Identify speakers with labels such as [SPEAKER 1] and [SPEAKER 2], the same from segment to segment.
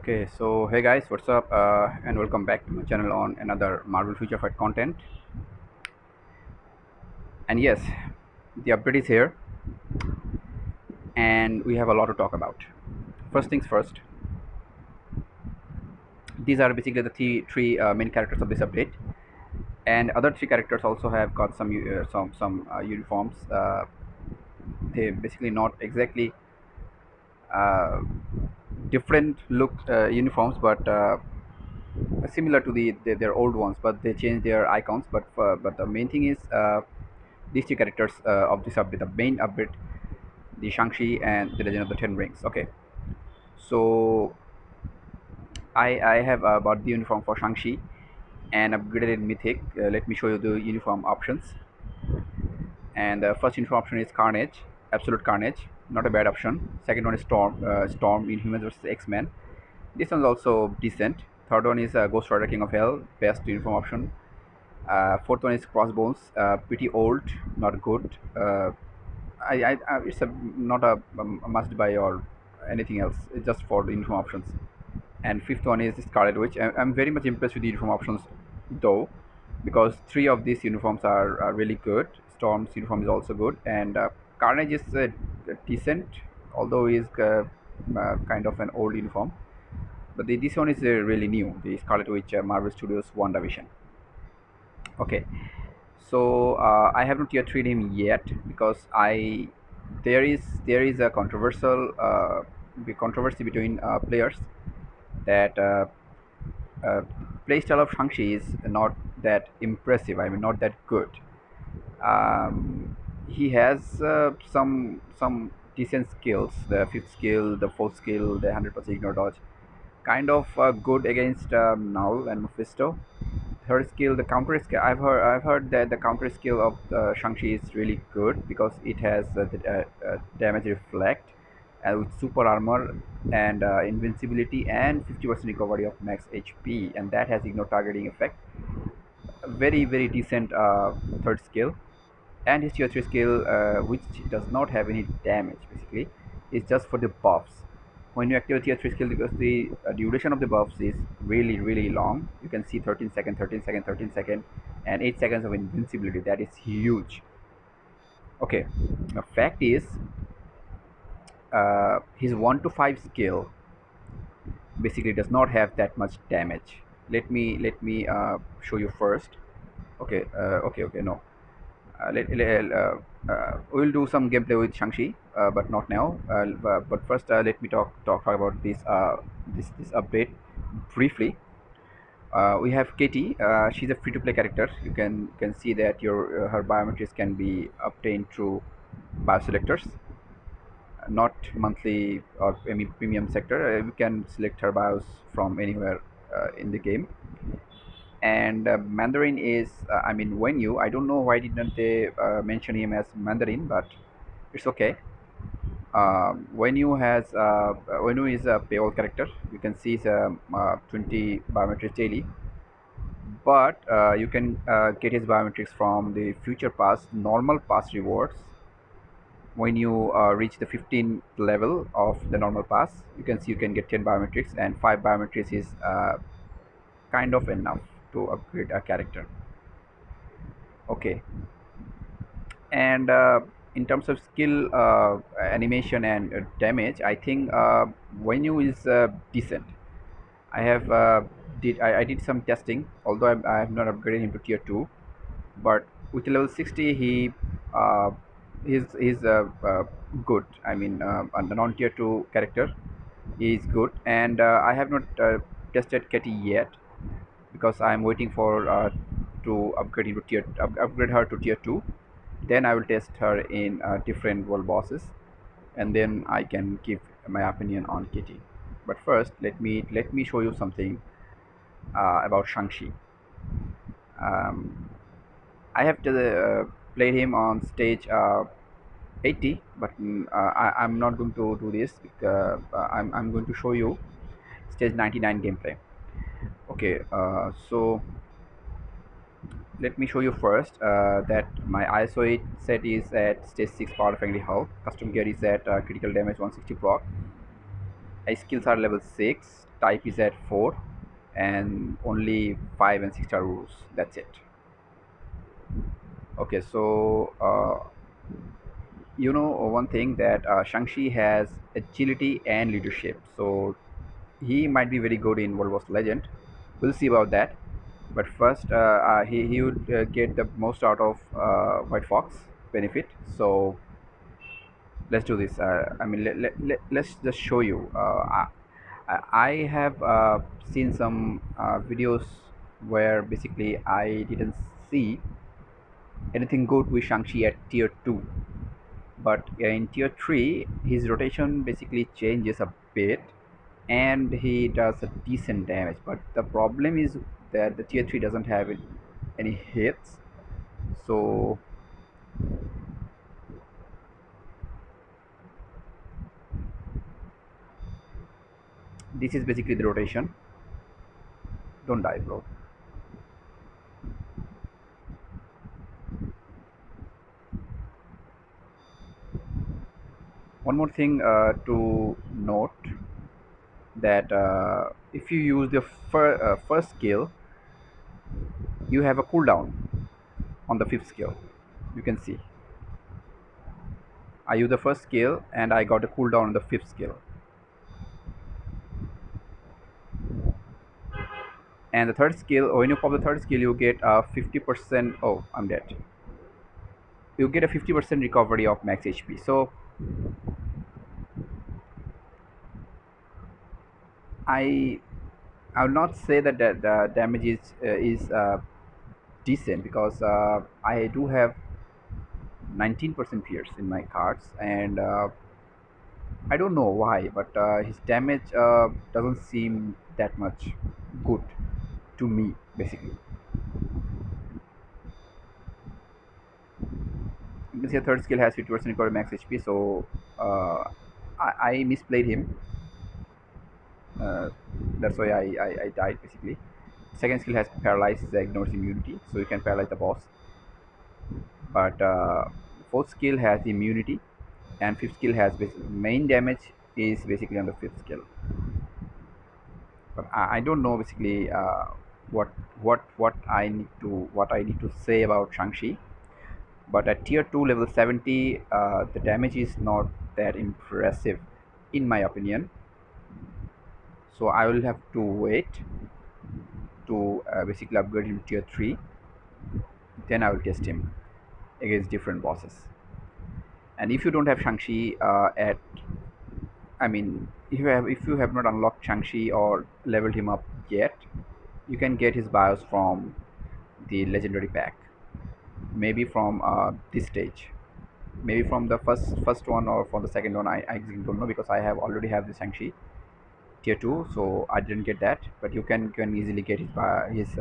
[SPEAKER 1] Okay, so hey guys, what's up? And welcome back to my channel on another Marvel Future Fight content. And yes, the update is here, and we have a lot to talk about. First things first, these are basically the three main characters of this update, and other three characters also have got some uniforms. They basically not exactly uh, different look uniforms, but similar to their old ones, but they changed their icons. But the main thing is these three characters of this update, the main update, the Shang-Chi and the Legend of the Ten Rings. Okay, so I have bought the uniform for Shang-Chi and upgraded in Mythic. Let me show you the uniform options. And the first uniform option is Carnage, Absolute Carnage, not a bad option. Second one is Storm in Humans vs X-Men. This one's also decent. Third one is Ghost Rider King of Hell, best uniform option. Fourth one is Crossbones, pretty old, not good. It's not a must buy or anything else. It's just for the uniform options. And fifth one is Scarlet Witch. I'm very much impressed with the uniform options, though, because three of these uniforms are really good. Storm's uniform is also good, and Carnage is decent, although is kind of an old uniform. But this one is really new. The Scarlet Witch Marvel Studios WandaVision. Okay, so I have not tier 3 him yet because I there is a controversy between players that playstyle of Shang-Chi is not that impressive. I mean, not that good. He has some decent skills. The fifth skill, the fourth skill, the 100% ignore dodge, kind of good against Null and Mephisto. Third skill, the counter skill. I've heard that the counter skill of Shang-Chi is really good because it has the damage reflect with super armor and invincibility and 50% recovery of max HP, and that has ignore targeting effect. Very decent third skill. And his tier 3 skill, which does not have any damage basically, is just for the buffs. When you activate tier 3 skill, because the duration of the buffs is really long, you can see 13 second, 13 second, 13 second, and 8 seconds of invincibility. That is huge. Okay, the fact is his 1 to 5 skill basically does not have that much damage. Let me show you first. Okay, no. We'll do some gameplay with Shang-Chi, but not now. But first, let me talk about this update briefly. We have Katie. She's a free-to-play character. You can see that your her biometrics can be obtained through bioselectors, not monthly or any premium sector. We can select her bios from anywhere in the game. And Mandarin is, I mean, Wenyu. I don't know why didn't they mention him as Mandarin, but it's okay. Wenyu is a paywall character. You can see it's 20 biometrics daily, but you can get his biometrics from the future pass, normal pass rewards. When you reach the 15th level of the normal pass, you can see you can get 10 biometrics, and 5 biometrics is kind of enough to upgrade a character. Okay, and in terms of skill, animation and damage, I think Venue is decent. I did some testing, although I have not upgraded him to tier 2, but with level 60 uh, he's good. I mean, on the non tier 2 character he is good, and I have not tested Katie yet because I am waiting for to upgrade into upgrade her to tier 2. Then I will test her in different world bosses, and then I can give my opinion on Kitty. But first, let me show you something about Shang-Chi. Um, I have played him on stage 80, but I'm not going to do this because I'm going to show you stage 99 gameplay. Okay, so let me show you first that my ISO 8 set is at stage 6 power of angry hull. Custom gear is at critical damage 160 proc. Skills are level 6. type is at 4, and only 5 and 6 star rules. That's it. Okay, so one thing that Shang-Chi has agility and leadership. So he might be very good in World War Legend. We'll see about that. But first, he would get the most out of White Fox benefit. So let's do this. Let's just show you. I have seen some videos where basically I didn't see anything good with Shang-Chi at tier 2. But in tier 3, his rotation basically changes a bit and he does a decent damage. But the problem is that the tier 3 doesn't have any hits. So this is basically the rotation. Don't die, bro. One more thing to note, that if you use the first skill, you have a cooldown on the fifth skill. You can see I used the first skill and I got a cooldown on the fifth skill. And the third skill, when you pop the third skill, you get a 50%. Oh, I'm dead. You get a 50% recovery of max HP. So I I will not say that the damage is decent, because I do have 19% pierce in my cards, and I don't know why, but his damage doesn't seem that much good to me. Basically, you can see a third skill has 50% recovery max HP, so uh, I misplayed him. Uh, that's why I died basically. Second skill has paralyze, ignores immunity, so you can paralyze the boss. But fourth skill has immunity, and fifth skill has main damage is basically on the fifth skill. But I don't know basically what what I need to say about Shang-Chi. But at tier 2 level 70, the damage is not that impressive in my opinion. So I will have to wait to basically upgrade him to tier 3. Then I will test him against different bosses. And if you don't have Shang-Chi at I mean, if you have not unlocked Shang-Chi or leveled him up yet, you can get his bios from the legendary pack. Maybe from this stage, maybe from the first one or from the second one. I exactly don't know, because I have already have the Shang-Chi tier 2, so I didn't get that. But you can easily get his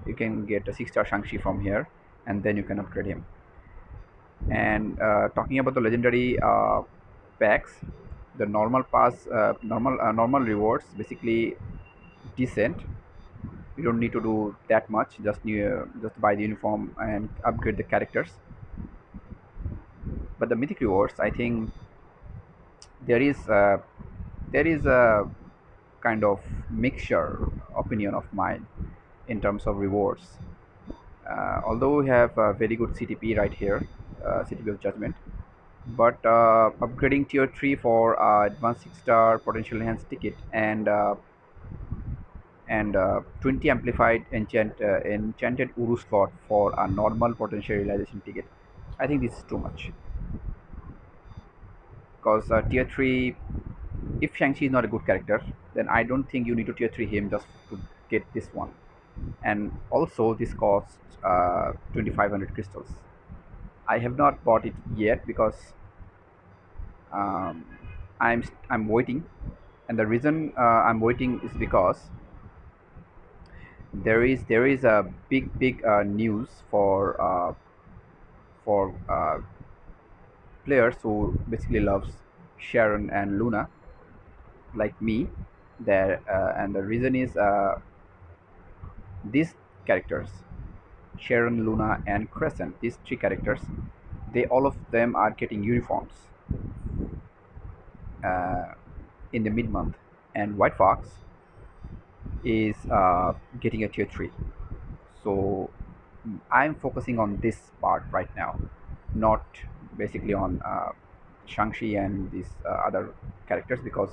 [SPEAKER 1] you can get a 6-star Shang-Chi from here, and then you can upgrade him. And talking about the legendary packs, the normal pass, normal rewards basically decent. You don't need to do that much. Just buy the uniform and upgrade the characters. But the mythic rewards, I think there is there is a kind of mixture opinion of mine in terms of rewards. Although we have a very good CTP right here, CTP of Judgment, but upgrading tier 3 for advanced 6-star potential enhanced ticket, and 20 amplified enchanted Uru slot for a normal potential realization ticket, I think this is too much. Because tier 3, if Shang-Chi is not a good character, then I don't think you need to tier 3 him just to get this one. And also this costs 2500 crystals. I have not bought it yet because um, I'm waiting, and the reason I'm waiting is because there is a big news for players who basically loves Sharon and Luna like me. There and the reason is these characters, Sharon, Luna, and Crescent, these three characters, they all of them are getting uniforms uh, in the mid month, and White Fox is getting a tier 3. So I'm focusing on this part right now, not basically on Shang-Chi and these other characters, because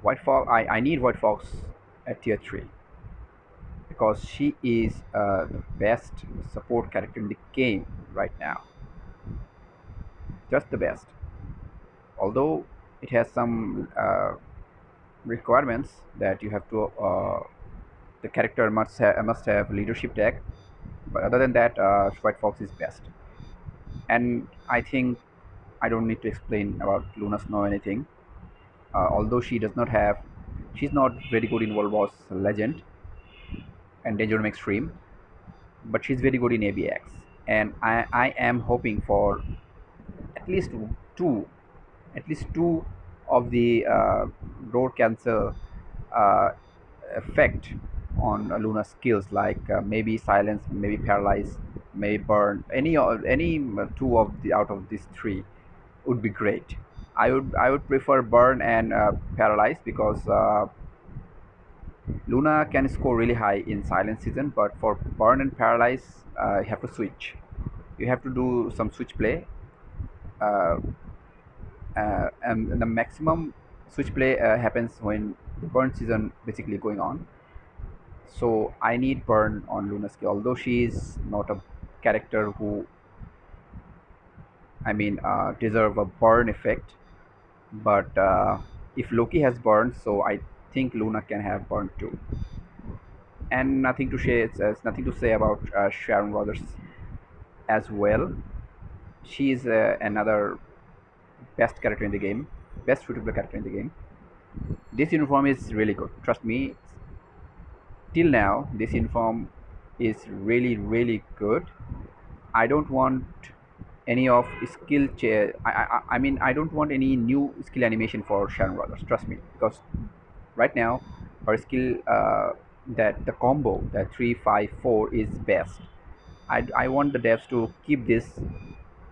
[SPEAKER 1] White Fox, I need White Fox at tier 3 because she is the best support character in the game right now. Just the best. Although it has some requirements that you have to, the character must have leadership tag, but other than that, White Fox is best. And I think I don't need to explain about Luna Snow anything. Although she does not have, she's not very good in World Wars Legend and Danger Extreme, but she's very good in ABX. And I am hoping for at least two, at least two of the road cancer uh, effect on Luna's skills, like maybe silence, maybe paralyze, maybe burn. Any two of the out of these three would be great. I would prefer burn and paralyze because Luna can score really high in silence season, but for burn and paralyze, you have to switch. You have to do some switch play, uh, and the maximum switch play happens when the burn season basically going on. So I need burn on Luna's skill, although she is not a character who, deserve a burn effect. But if Loki has burn, so I think Luna can have burn too. And nothing to say. It's nothing to say about Sharon Rogers as well. She is another best character in the game, best suitable character in the game. This uniform is really good. Trust me. Till now, this uniform is really really good. I don't want any of skill chair. I don't want any new skill animation for Sharon Rogers. Trust me, because right now her skill that the combo that 3-5-4 is best. I want the devs to keep this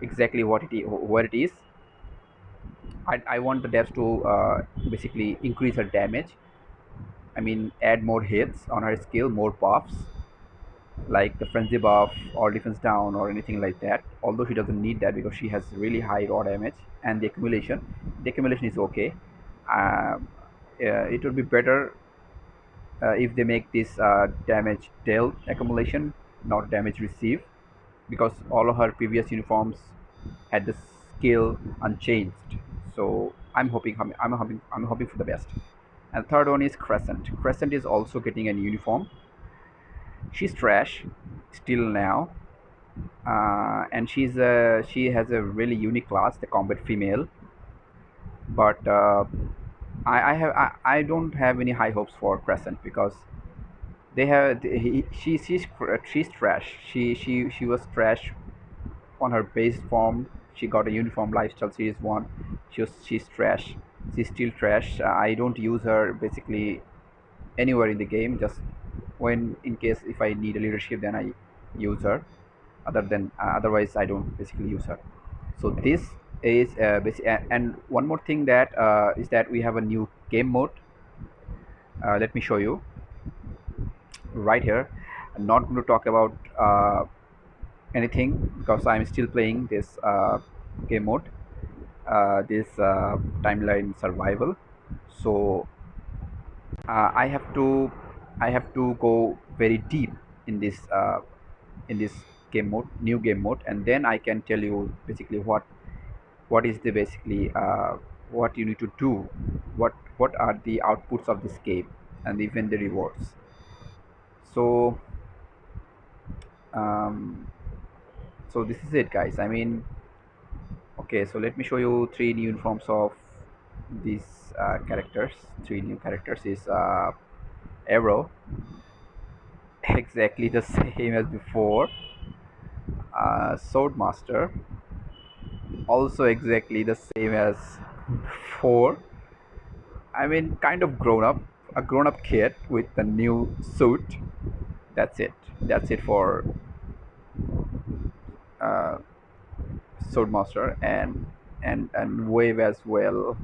[SPEAKER 1] exactly what it is. I want the devs to basically increase her damage. Add more hits on her skill, more buffs like the frenzy buff or defense down or anything like that. Although she doesn't need that because she has really high raw damage and the accumulation is okay. It would be better if they make this damage dealt accumulation, not damage received, because all of her previous uniforms had the skill unchanged. So I'm hoping for the best. And the third one is Crescent. Crescent is also getting a new uniform. She's trash still now, and she has a really unique class, the combat female. But I don't have any high hopes for Crescent because they have she's trash. She was trash on her base form. She got a uniform lifestyle series one. She's trash. She's still trash. I don't use her basically anywhere in the game. Just when in case if I need a leadership, then I use her. Otherwise, I don't basically use her. So this is and one more thing that is that we have a new game mode. Let me show you right here. I'm not going to talk about anything because I'm still playing this game mode, this timeline survival. So I have to go very deep in this game mode, new game mode, and then I can tell you basically what is the basically what you need to do, what are the outputs of this game, and even the rewards. So um, so this is it, guys. Okay, so let me show you three new uniforms of these characters. Three new characters is Arrow, exactly the same as before. Swordmaster, also exactly the same as before. Kind of grown up, a grown up kid with a new suit. That's it. That's it for uh, Swordmaster and Wave as well.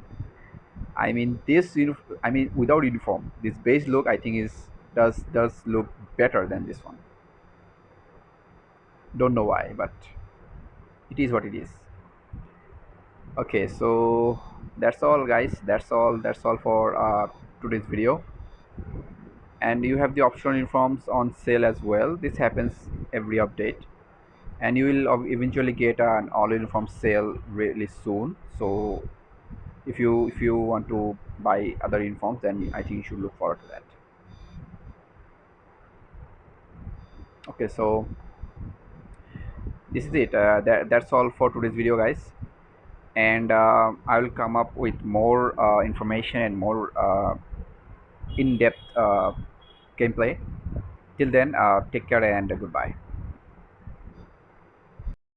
[SPEAKER 1] Without uniform, this base look I think is does look better than this one. Don't know why, but it is what it is. Okay, so that's all, guys. That's all for today's video. And you have the optional uniforms on sale as well. This happens every update, and you will eventually get an all uniform sale really soon. So if you want to buy other uniforms, then I think you should look forward to that. Okay, so this is it. That's all for today's video, guys. And I will come up with more information and more in-depth gameplay. Till then, take care and goodbye.